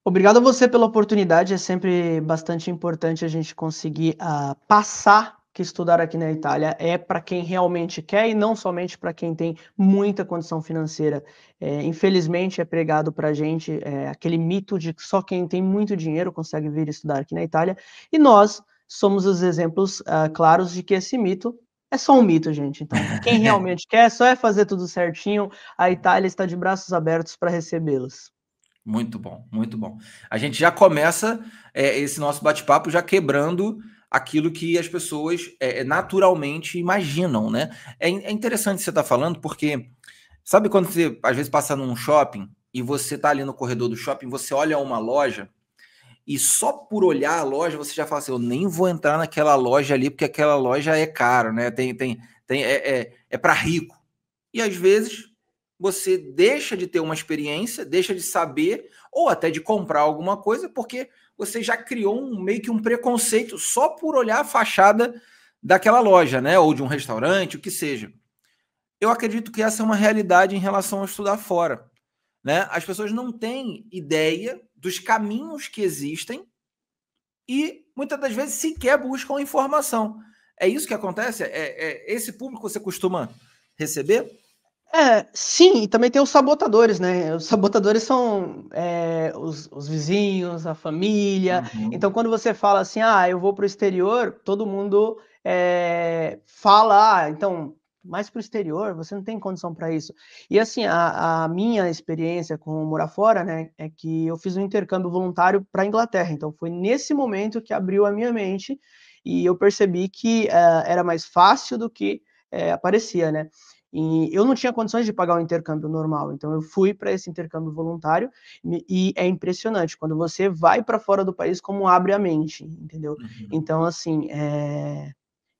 Obrigado a você pela oportunidade, é sempre bastante importante a gente conseguir, passar que estudar aqui na Itália é para quem realmente quer e não somente para quem tem muita condição financeira. Infelizmente é pregado para a gente, aquele mito de que só quem tem muito dinheiro consegue vir estudar aqui na Itália, e nós somos os exemplos, claros de que esse mito é só um mito, gente. Então, quem realmente quer, só é fazer tudo certinho, a Itália está de braços abertos para recebê-los. Muito bom, muito bom. A gente já começa esse nosso bate-papo já quebrando aquilo que as pessoas naturalmente imaginam, né? É interessante você estar falando, porque sabe quando você às vezes passa num shopping e você está ali no corredor do shopping, você olha uma loja e só por olhar a loja você já fala assim, eu nem vou entrar naquela loja ali porque aquela loja é caro, né? É para rico. E às vezes você deixa de ter uma experiência, deixa de saber ou até de comprar alguma coisa porque você já criou meio que um preconceito só por olhar a fachada daquela loja, né? Ou de um restaurante, o que seja. Eu acredito que essa é uma realidade em relação a estudar fora, né? As pessoas não têm ideia dos caminhos que existem e muitas das vezes sequer buscam informação. É isso que acontece? É esse público que você costuma receber? Sim, e também tem os sabotadores, né, os sabotadores são, os vizinhos, a família, então Uhum. quando você fala assim: "Ah, eu vou para o exterior", todo mundo, fala: "Ah, então, mais para o exterior? Você não tem condição para isso". E assim, a minha experiência com morar fora, né, é que eu fiz um intercâmbio voluntário pra Inglaterra, então foi nesse momento que abriu a minha mente, e eu percebi que, era mais fácil do que, parecia, né. E eu não tinha condições de pagar o intercâmbio normal, então eu fui para esse intercâmbio voluntário, e é impressionante quando você vai para fora do país como abre a mente, entendeu. Uhum. Então assim,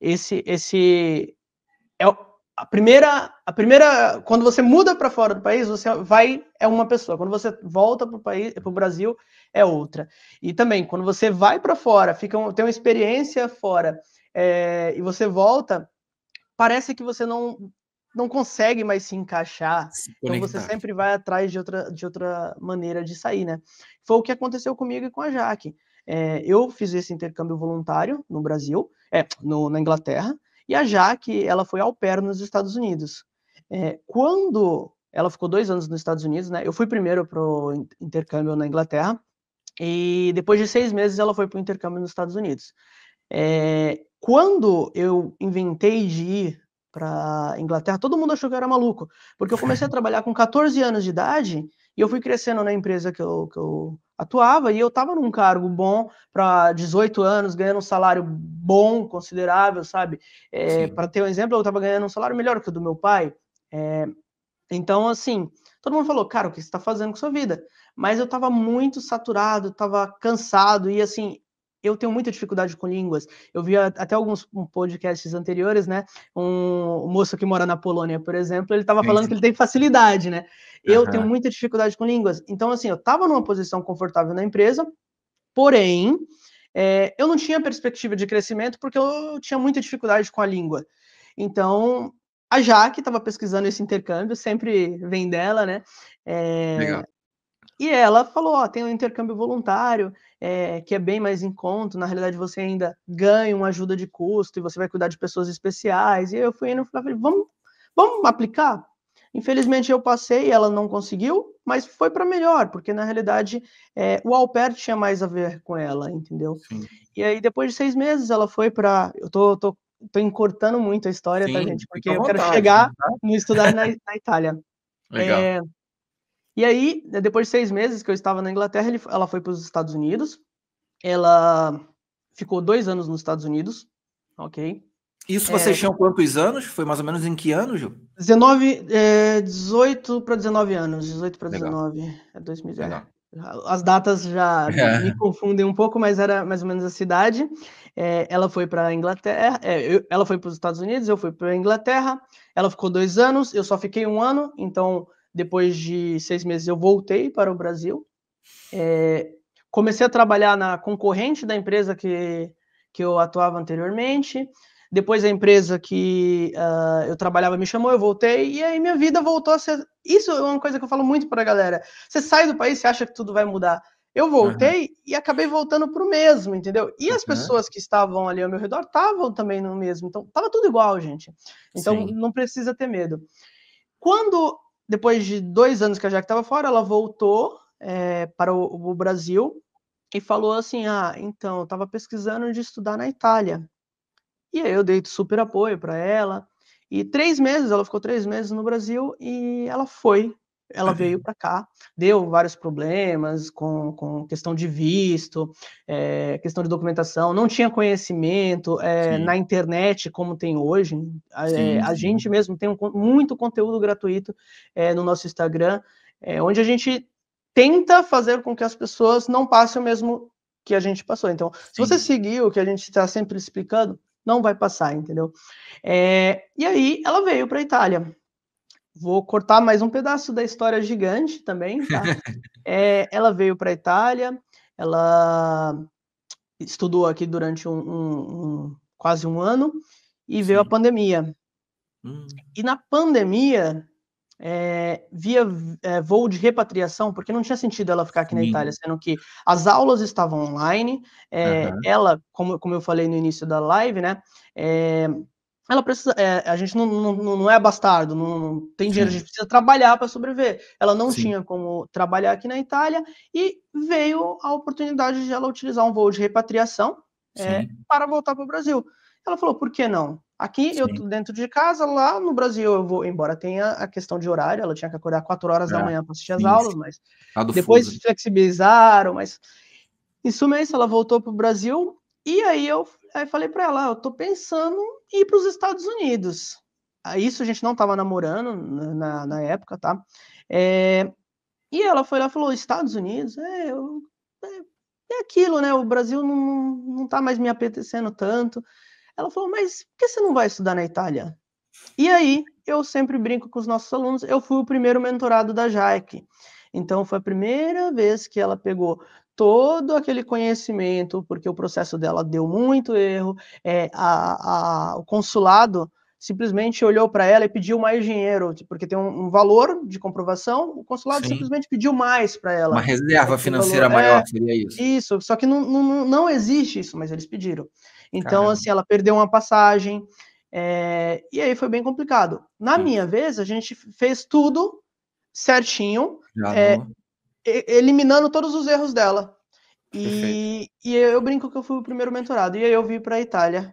esse é o a primeira quando você muda para fora do país, você vai é uma pessoa, quando você volta para o Brasil, é outra. E também, quando você vai para fora, tem uma experiência fora, e você volta, parece que você não consegue mais se encaixar, Se então você conectar. sempre vai atrás de outra maneira de sair, né. Foi o que aconteceu comigo e com a Jaque. Eu fiz esse intercâmbio voluntário no Brasil, no na Inglaterra, e a Jaque, ela foi au pair nos Estados Unidos. Quando ela ficou 2 anos nos Estados Unidos, né, eu fui primeiro para o intercâmbio na Inglaterra, e depois de 6 meses ela foi para o intercâmbio nos Estados Unidos. Quando eu inventei de ir pra Inglaterra, todo mundo achou que eu era maluco, porque eu comecei a trabalhar com 14 anos de idade, e eu fui crescendo na empresa que eu atuava, e eu estava num cargo bom para 18 anos, ganhando um salário bom, considerável, sabe. Pra Sim. ter um exemplo, eu estava ganhando um salário melhor que o do meu pai, eh então, assim, todo mundo falou: "Cara, o que você está fazendo com sua vida?". Mas eu estava muito saturado, estava cansado e, assim, eu tenho muita dificuldade com línguas. Eu via até alguns podcasts anteriores, né, um moço que mora na Polônia, por exemplo, ele estava Sim, falando que sim. ele tem facilidade, né. Eu tenho Aham. muita dificuldade com línguas. Então, assim, eu estava numa posição confortável na empresa, porém, eu não tinha perspectiva de crescimento, porque eu tinha muita dificuldade com a língua. Então, a Jaque estava pesquisando esse intercâmbio, sempre vem dela, né, Legal. e ela falou: "Ó, tem um intercâmbio voluntário, que é bem mais em conta, na realidade você ainda ganha uma ajuda de custo e você vai cuidar de pessoas especiais", e eu fui indo, falei: "Vamos aplicar?". Infelizmente eu passei, ela não conseguiu, mas foi para melhor, porque na realidade, o au pair tinha mais a ver com ela, entendeu. Sim. E aí depois de 6 meses ela foi para, eu tô encurtando muito a história, tá, Sim, gente, porque fica à eu quero vontade. chegar Uhum. no estudar na Itália. Legal. E aí, depois de 6 meses que eu estava na Inglaterra, ela foi para os Estados Unidos, ela ficou 2 anos nos Estados Unidos, ok. Isso vocês tinham quantos anos? Foi mais ou menos em que ano, Gil? 18 para 19 anos, 18 para Legal, 19, é 2000, legal. as datas já me É. confundem um pouco, mas era mais ou menos a cidade. Ela foi pra Inglaterra, ela foi para os Estados Unidos, eu fui pra Inglaterra, ela ficou 2 anos, eu só fiquei 1 ano, então depois de 6 meses eu voltei para o Brasil. Comecei a trabalhar na concorrente da empresa que eu atuava anteriormente. Depois a empresa que, eu trabalhava me chamou, eu voltei, e aí minha vida voltou a ser, isso é uma coisa que eu falo muito pra galera, você sai do país, você acha que tudo vai mudar. Eu Aham. voltei e acabei voltando para o mesmo, entendeu? E as Aham. pessoas que estavam ali ao meu redor estavam também no mesmo. Então, estava tudo igual, gente. Então, Sim. não precisa ter medo. Quando, depois de 2 anos que a Jaque estava fora, ela voltou para o Brasil e falou assim: Ah, então, eu estava pesquisando de estudar na Itália. E aí eu dei super apoio para ela. E 3 meses, ela ficou 3 meses no Brasil e ela foi. Ela veio para cá, deu vários problemas com questão de visto, questão de documentação, não tinha conhecimento Sim. na internet como tem hoje. Sim, A gente sim. mesmo tem muito conteúdo gratuito no nosso Instagram, onde a gente tenta fazer com que as pessoas não passem o mesmo que a gente passou. Então, se você Sim. seguir o que a gente está sempre explicando, não vai passar, entendeu? E aí ela veio para a Itália. Vou cortar mais um pedaço da história gigante também, tá? Ela veio para a Itália, ela estudou aqui durante quase um ano e veio a Sim. pandemia. Hum. E na pandemia, via voo de repatriação, porque não tinha sentido ela ficar aqui na Itália, Sim. sendo que as aulas estavam online, Aham. ela, como eu falei no início da live, né, ela precisa, a gente não é bastardo, não tem dinheiro, a Sim. gente precisa trabalhar para sobreviver. Ela não Sim. tinha como trabalhar aqui na Itália e veio a oportunidade de ela utilizar um voo de repatriação, Sim. para voltar para o Brasil. Ela falou: "Por que não? Aqui eu Sim. tô dentro de casa, lá no Brasil eu vou", embora tenha a questão de horário, ela tinha que acordar 4 horas da É. manhã para assistir as Sim, aulas, sim. mas Lá do fuso, depois né. flexibilizaram, mas em suma é isso, ela voltou para o Brasil, e aí eu falei para ela: "Ah, eu tô pensando em ir para os Estados Unidos". Isso a gente não estava namorando na época, tá. E ela foi lá e falou: "Estados Unidos? É aquilo, né, o Brasil não tá mais me apetecendo tanto". Ela falou: "Mas por que você não vai estudar na Itália?". E aí, eu sempre brinco com os nossos alunos, eu fui o primeiro mentorado da Jaque. Então foi a primeira vez que ela pegou todo aquele conhecimento, porque o processo dela deu muito erro, o consulado simplesmente olhou para ela e pediu mais dinheiro, porque tem um valor de comprovação, o consulado Sim. simplesmente pediu mais para Uma ela. reserva Aquele valor financeira maior, seria isso? isso, só que não existe isso, mas eles pediram. Então, Caramba. assim, ela perdeu uma passagem, e aí foi bem complicado. Na Sim. minha vez, a gente fez tudo certinho, Já eh, no eliminando todos os erros dela. perfeito. E eu brinco que eu fui o primeiro mentorado, e aí eu vim para a Itália